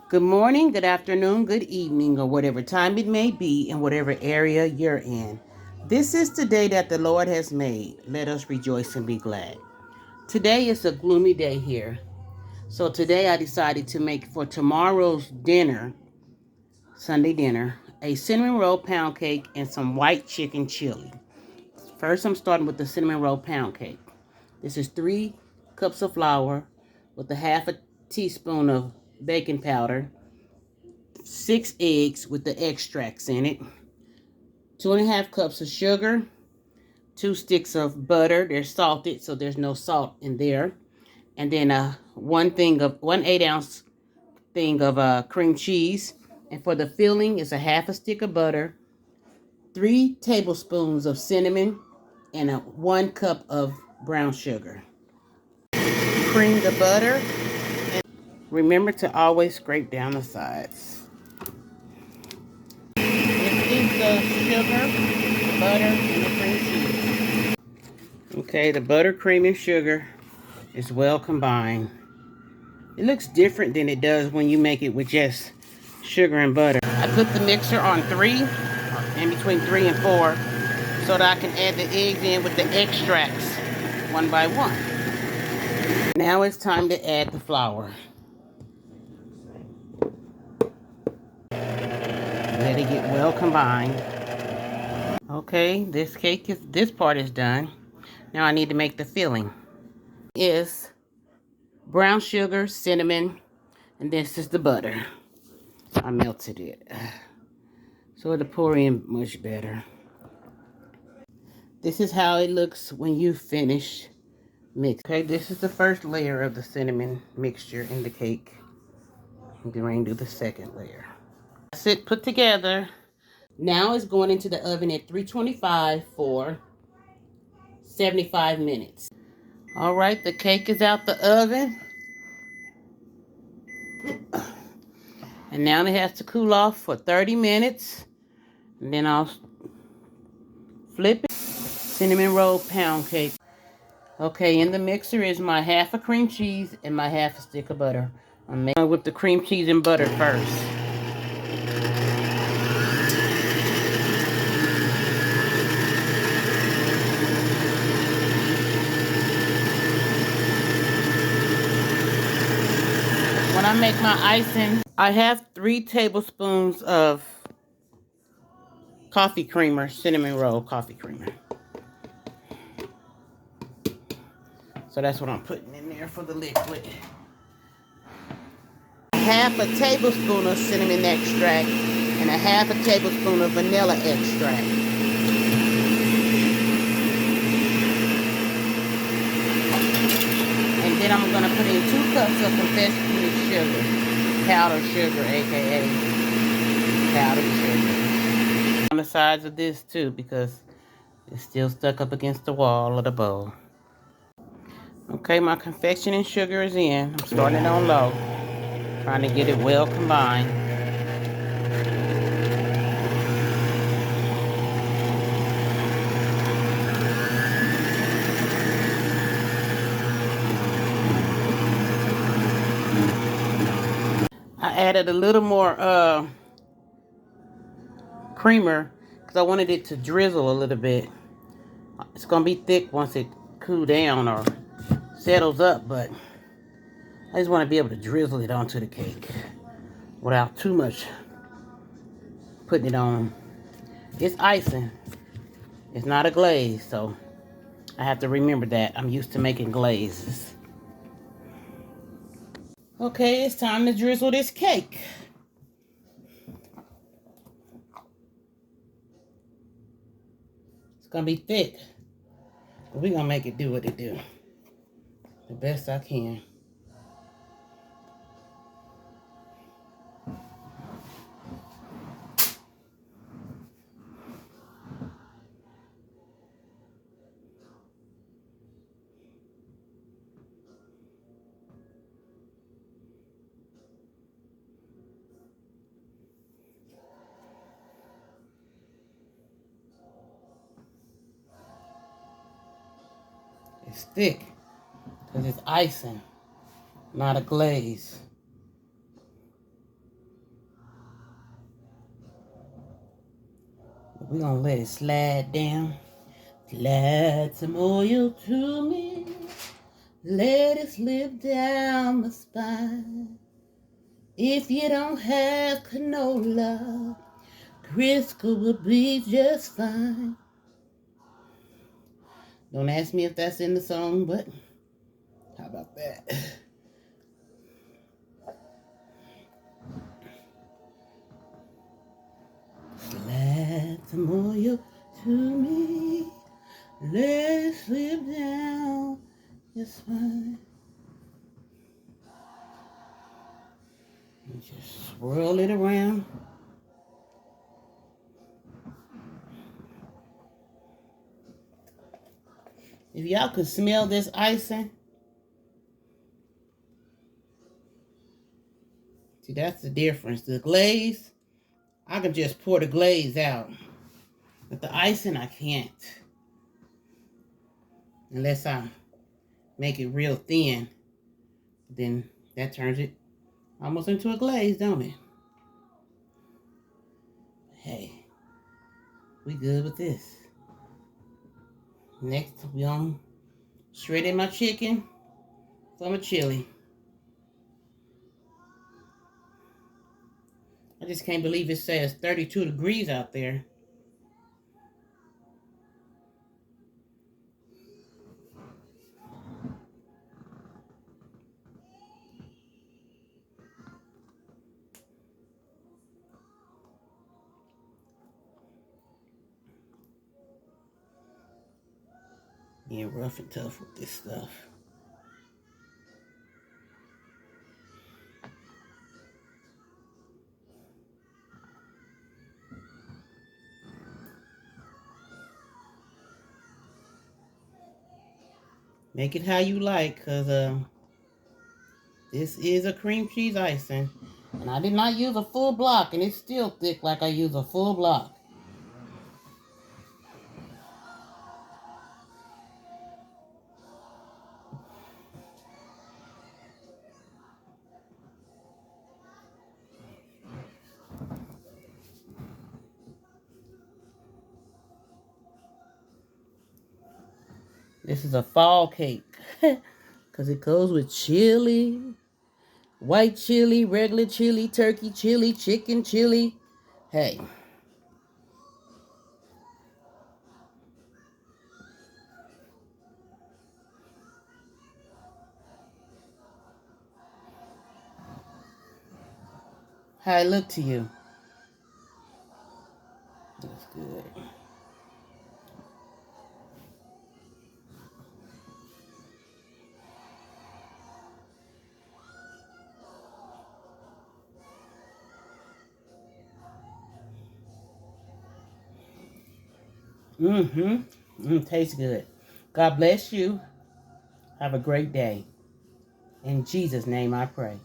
Good morning, good afternoon, good evening, or whatever time it may be in whatever area you're in. This is the day that the Lord has made. Let us rejoice and be glad. Today is a gloomy day here. So today I decided to make for tomorrow's dinner, Sunday dinner, a cinnamon roll pound cake and some white chicken chili. First, I'm starting with the cinnamon roll pound cake. This is 3 cups of flour with a half a teaspoon of baking powder, 6 eggs with the extracts in it, 2.5 cups of sugar, 2 sticks of butter. They're salted, so there's no salt in there. And then 1 8-ounce thing of cream cheese. And for the filling, it's a half a stick of butter, 3 tablespoons of cinnamon, and 1 cup of brown sugar. Cream the butter. And remember to always scrape down the sides. This is the sugar, the butter, and the cream cheese. Okay, the butter, cream, and sugar is well combined. It looks different than it does when you make it with just sugar and butter. I put the mixer on 3, in between 3 and 4, so that I can add the eggs in with the extracts one by one. Now it's time to add the flour. Let it get well combined. Okay, this part is done. Now I need to make the filling. Is brown sugar, cinnamon, and this is the butter. I melted it, so it'll pour in much better. This is how it looks when you finish mix. Okay, this is the first layer of the cinnamon mixture in the cake. I'm going to do the second layer. That's it put together. Now it's going into the oven at 325 for 75 minutes. All right, the cake is out the oven. And now it has to cool off for 30 minutes. And then I'll flip it. Cinnamon roll pound cake. Okay, in the mixer is my half a cream cheese and my half a stick of butter. I'm making with the cream cheese and butter first. When I make my icing, I have 3 tablespoons of coffee creamer, cinnamon roll coffee creamer. So that's what I'm putting in there for the liquid. Half a tablespoon of cinnamon extract and a half a tablespoon of vanilla extract. And then I'm going to put in 2 cups of confectionery sugar, powdered sugar, aka powdered sugar. On the sides of this too, because it's still stuck up against the wall of the bowl. Okay, my confection and sugar is in. I'm starting it on low, trying to get it well combined. I added a little more creamer because I wanted it to drizzle a little bit. It's going to be thick once it cools down or settles up, but I just want to be able to drizzle it onto the cake without too much putting it on. It's icing. It's not a glaze, so I have to remember that. I'm used to making glazes. Okay, it's time to drizzle this cake. It's going to be thick, but we're going to make it do what it do. The best I can. It's thick because it's icing, not a glaze. We're going to let it slide down. Slide some oil to me. Let it slip down the spine. If you don't have canola, Crisco will be just fine. Don't ask me if that's in the song, but how about that? Slide some oil to me. Let it slip down your spine. And just swirl it around. If y'all could smell this icing, see, that's the difference. The glaze, I can just pour the glaze out. But the icing, I can't. Unless I make it real thin. Then that turns it almost into a glaze, don't it? Hey, we good with this. Next, we on shredding my chicken for my chili. I just can't believe it says 32 degrees out there. Being rough and tough with this stuff. Make it how you like, because this is a cream cheese icing. And I did not use a full block, and it's still thick like I use a full block. This is a fall cake because it goes with chili, white chili, regular chili, turkey chili, chicken chili. Hey. How it look to you? That's good. Tastes good. God bless you. Have a great day. In Jesus' name I pray.